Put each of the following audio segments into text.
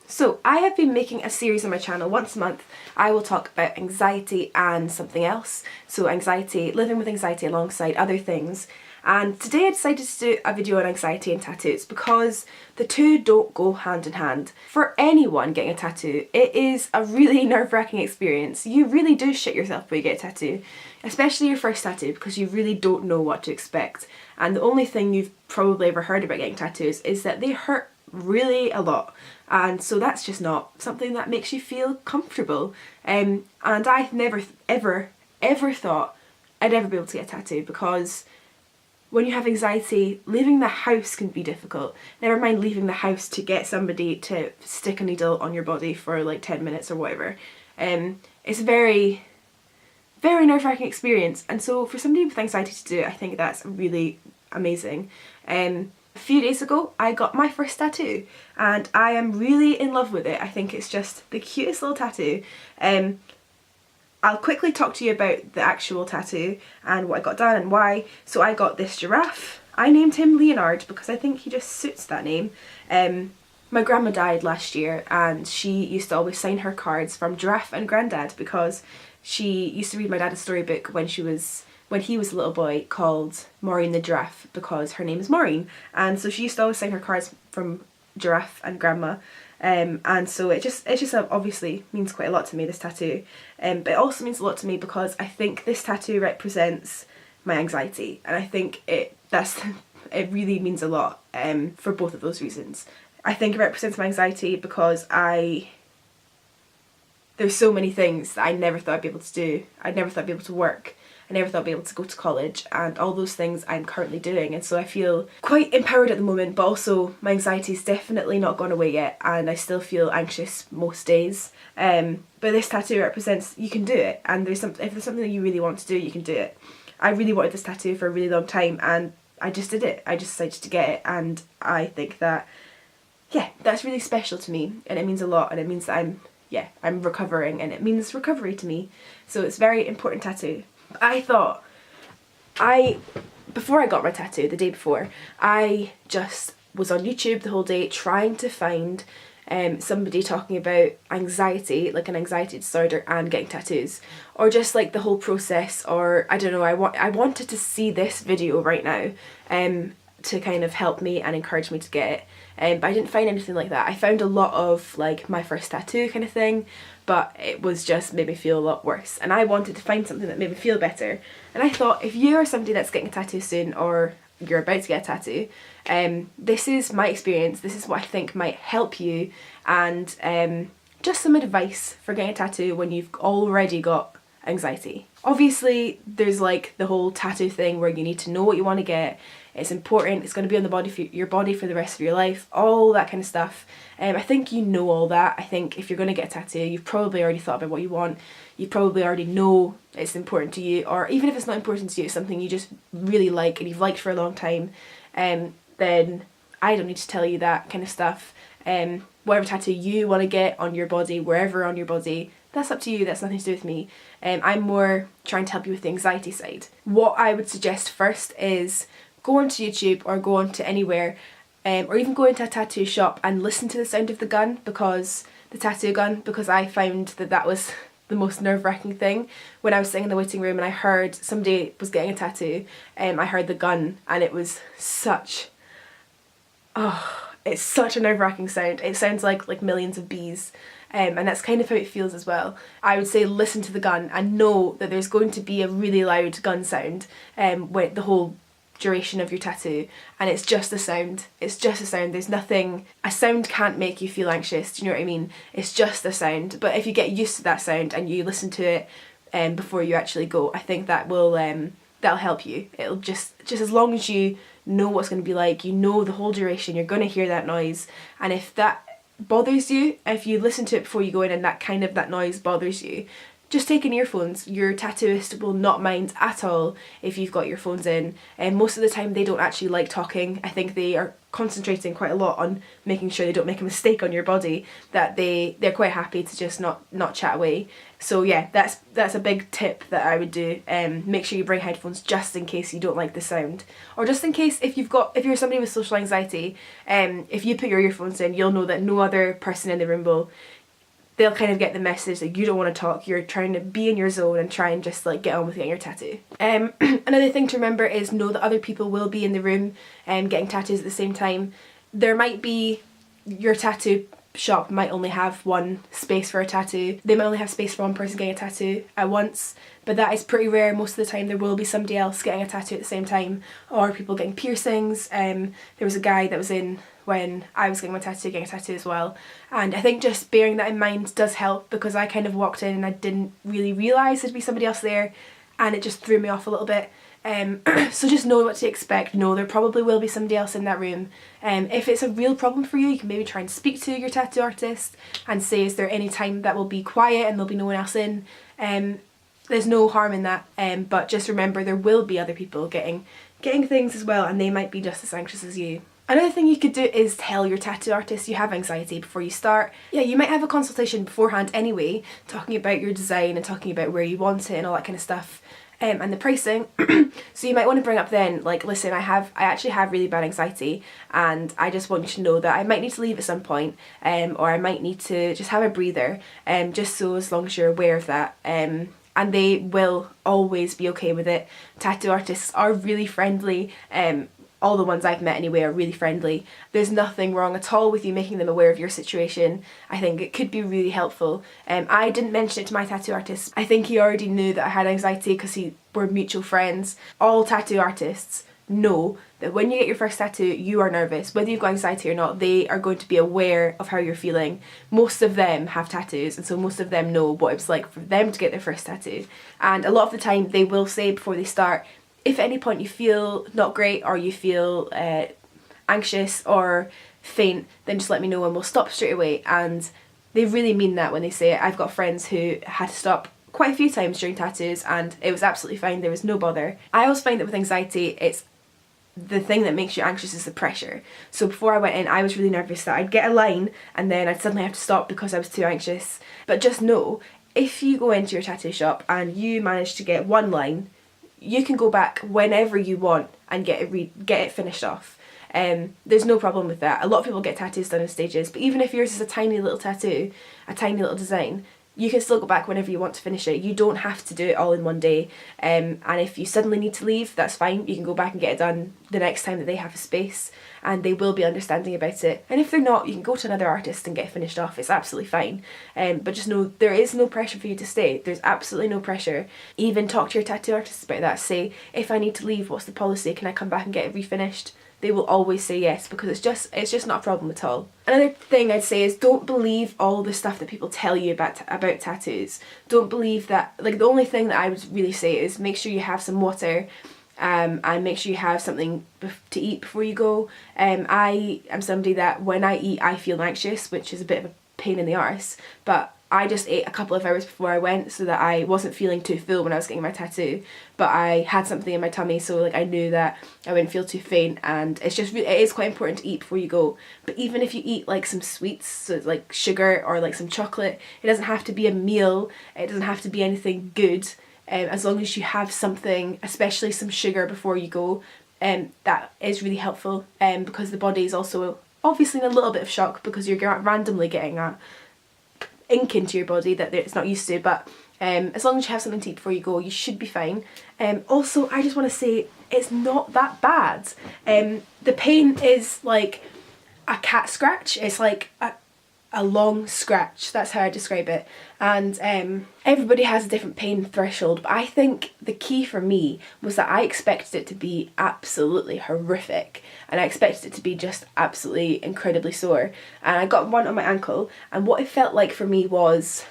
So I have been making a series on my channel. Once a month I will talk about anxiety and something else. So anxiety, living with anxiety alongside other things. And today I decided to do a video on anxiety and tattoos because the two don't go hand in hand. For anyone getting a tattoo, it is a really nerve-wracking experience. You really do shit yourself when you get a tattoo, especially your first tattoo, because you really don't know what to expect. And the only thing you've probably ever heard about getting tattoos is that they hurt really a lot, and so that's just not something that makes you feel comfortable. And I never ever thought I'd ever be able to get a tattoo, because when you have anxiety, leaving the house can be difficult. Never mind leaving the house to get somebody to stick a needle on your body for like 10 minutes or whatever. It's a very nerve-wracking experience, and so for somebody with anxiety to do it, I think that's really amazing. A few days ago I got my first tattoo and I am really in love with it. I think it's just the cutest little tattoo. I'll quickly talk to you about the actual tattoo and what I got done and why. So I got this giraffe. I named him Leonard because I think he just suits that name. My grandma died last year and she used to always sign her cards from Giraffe and Grandad, because she used to read my dad a storybook when he was a little boy called Maureen the Giraffe, because her name is Maureen, and so she used to always sign her cards from Giraffe and Grandma, and so it just obviously means quite a lot to me, this tattoo, but it also means a lot to me because I think this tattoo represents my anxiety, and I think it really means a lot for both of those reasons. I think it represents my anxiety because there's so many things that I never thought I'd be able to do. I never thought I'd be able to work. I never thought I'd be able to go to college, and all those things I'm currently doing, and so I feel quite empowered at the moment, but also my anxiety's definitely not gone away yet, and I still feel anxious most days. But this tattoo represents you can do it, and if there's something that you really want to do, you can do it. I really wanted this tattoo for a really long time, and I just did it. I just decided to get it, and I think that, yeah, that's really special to me, and it means a lot, and it means that I'm recovering, and it means recovery to me. So it's a very important tattoo. I thought, before I got my tattoo, the day before, I just was on YouTube the whole day trying to find somebody talking about anxiety, like an anxiety disorder and getting tattoos, or just like the whole process, or I don't know, I wanted to see this video right now to kind of help me and encourage me to get it, but I didn't find anything like that. I found a lot of like my first tattoo kind of thing, but it was just made me feel a lot worse, and I wanted to find something that made me feel better. And I thought, if you are somebody that's getting a tattoo soon, or you're about to get a tattoo, this is my experience, this is what I think might help you, and just some advice for getting a tattoo when you've already got anxiety. Obviously there's like the whole tattoo thing where you need to know what you want to get. It's important, it's going to be on your body for the rest of your life, all that kind of stuff. I think you know all that. I think if you're going to get a tattoo, you've probably already thought about what you want. You probably already know it's important to you, or even if it's not important to you, it's something you just really like and you've liked for a long time, then I don't need to tell you that kind of stuff. Whatever tattoo you want to get on your body, wherever on your body, that's up to you, that's nothing to do with me. I'm more trying to help you with the anxiety side. What I would suggest first is go onto YouTube or go onto anywhere, or even go into a tattoo shop and listen to the sound of the gun, because the tattoo gun, because I found that was the most nerve-wracking thing. When I was sitting in the waiting room and I heard somebody was getting a tattoo, I heard the gun, and it was it's such a nerve-wracking sound. It sounds like millions of bees. And that's kind of how it feels as well. I would say listen to the gun and know that there's going to be a really loud gun sound with the whole duration of your tattoo, and it's just a sound. It's just a sound. There's nothing, a sound can't make you feel anxious, do you know what I mean? It's just a sound. But if you get used to that sound and you listen to it before you actually go, I think that will that'll help you. It'll just as long as you know what's going to be like, you know the whole duration, you're going to hear that noise, and if that bothers you, if you listen to it before you go in and that noise bothers you, just take in earphones. Your tattooist will not mind at all if you've got your phones in, and most of the time they don't actually like talking. I think they are concentrating quite a lot on making sure they don't make a mistake on your body, that they're quite happy to just not chat away. So yeah, that's a big tip that I would do. Make sure you bring headphones just in case you don't like the sound, or just in case if you're somebody with social anxiety, if you put your earphones in, you'll know that no other person in the room will. They'll kind of get the message that you don't want to talk, you're trying to be in your zone and try and just like get on with getting your tattoo. Another thing to remember is know that other people will be in the room getting tattoos at the same time. There might be, your tattoo shop might only have one space for a tattoo. They might only have space for one person getting a tattoo at once, but that is pretty rare. Most of the time there will be somebody else getting a tattoo at the same time, or people getting piercings. There was a guy that was in when I was getting a tattoo as well, and I think just bearing that in mind does help, because I kind of walked in and I didn't really realise there'd be somebody else there, and it just threw me off a little bit. So just know what to expect. Know there probably will be somebody else in that room. If it's a real problem for you, you can maybe try and speak to your tattoo artist and say, is there any time that will be quiet and there'll be no one else in? There's no harm in that, but just remember there will be other people getting things as well, and they might be just as anxious as you. Another thing you could do is tell your tattoo artist you have anxiety before you start. Yeah, you might have a consultation beforehand anyway, talking about your design and talking about where you want it and all that kind of stuff. And the pricing. So you might want to bring up then, like, listen, I actually have really bad anxiety, and I just want you to know that I might need to leave at some point, or I might need to just have a breather, just so as long as you're aware of that. And they will always be okay with it. Tattoo artists are really friendly. All the ones I've met anyway are really friendly. There's nothing wrong at all with you making them aware of your situation. I think it could be really helpful. I didn't mention it to my tattoo artist. I think he already knew that I had anxiety because we're mutual friends. All tattoo artists know that when you get your first tattoo, you are nervous. Whether you've got anxiety or not, they are going to be aware of how you're feeling. Most of them have tattoos, and so most of them know what it's like for them to get their first tattoo. And a lot of the time they will say before they start, if at any point you feel not great, or you feel anxious or faint, then just let me know and we'll stop straight away. And they really mean that when they say it. I've got friends who had to stop quite a few times during tattoos and it was absolutely fine, there was no bother. I always find that with anxiety, it's the thing that makes you anxious is the pressure. So before I went in, I was really nervous that I'd get a line and then I'd suddenly have to stop because I was too anxious. But just know, if you go into your tattoo shop and you manage to get one line, you can go back whenever you want and get it finished off. There's no problem with that. A lot of people get tattoos done in stages, but even if yours is a tiny little tattoo, a tiny little design, you can still go back whenever you want to finish it. You don't have to do it all in one day. And if you suddenly need to leave, that's fine. You can go back and get it done the next time that they have a space, and they will be understanding about it. And if they're not, you can go to another artist and get it finished off. It's absolutely fine. But just know there is no pressure for you to stay. There's absolutely no pressure. Even talk to your tattoo artist about that. Say, if I need to leave, what's the policy? Can I come back and get it refinished? They will always say yes, because it's just not a problem at all. Another thing I'd say is don't believe all the stuff that people tell you about tattoos. Don't believe that. Like, the only thing that I would really say is make sure you have some water, and make sure you have something to eat before you go. I am somebody that when I eat I feel anxious, which is a bit of a pain in the arse, but I just ate a couple of hours before I went so that I wasn't feeling too full when I was getting my tattoo, but I had something in my tummy, so like I knew that I wouldn't feel too faint. And it's just it is quite important to eat before you go. But even if you eat like some sweets, so like sugar or like some chocolate, it doesn't have to be a meal, it doesn't have to be anything good, as long as you have something, especially some sugar before you go, that is really helpful, because the body is also obviously in a little bit of shock because you're randomly getting a ink into your body that it's not used to. But as long as you have something to eat before you go, you should be fine. Also, I just want to say it's not that bad. The pain is like a cat scratch. It's like a long scratch, that's how I describe it. And everybody has a different pain threshold, but I think the key for me was that I expected it to be absolutely horrific, and I expected it to be just absolutely incredibly sore. And I got one on my ankle, and what it felt like for me was,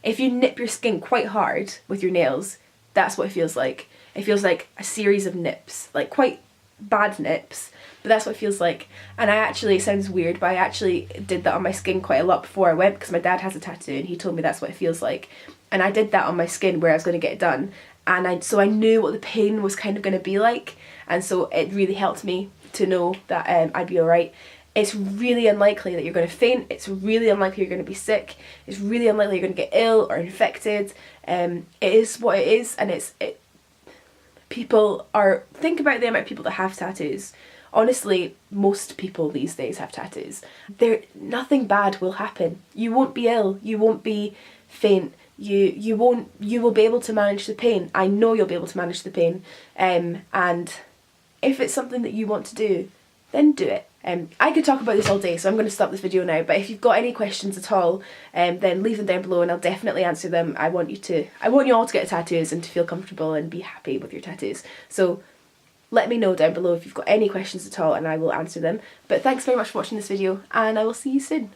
if you nip your skin quite hard with your nails, that's what it feels like. It feels like a series of nips, like quite bad nips, but that's what it feels like. And I actually, it sounds weird, but I actually did that on my skin quite a lot before I went, because my dad has a tattoo and he told me that's what it feels like. And I did that on my skin where I was going to get it done, and so I knew what the pain was kind of going to be like, and so it really helped me to know that I'd be alright. It's really unlikely that you're going to faint, it's really unlikely you're going to be sick, it's really unlikely you're going to get ill or infected. It is what it is, and people are, think about the amount of people that have tattoos. Honestly, most people these days have tattoos. Nothing bad will happen. You won't be ill, you won't be faint, you will be able to manage the pain. I know you'll be able to manage the pain, and if it's something that you want to do, then do it. I could talk about this all day, so I'm going to stop this video now, but if you've got any questions at all, then leave them down below and I'll definitely answer them. I want you all to get tattoos and to feel comfortable and be happy with your tattoos. So let me know down below if you've got any questions at all and I will answer them. But thanks very much for watching this video, and I will see you soon.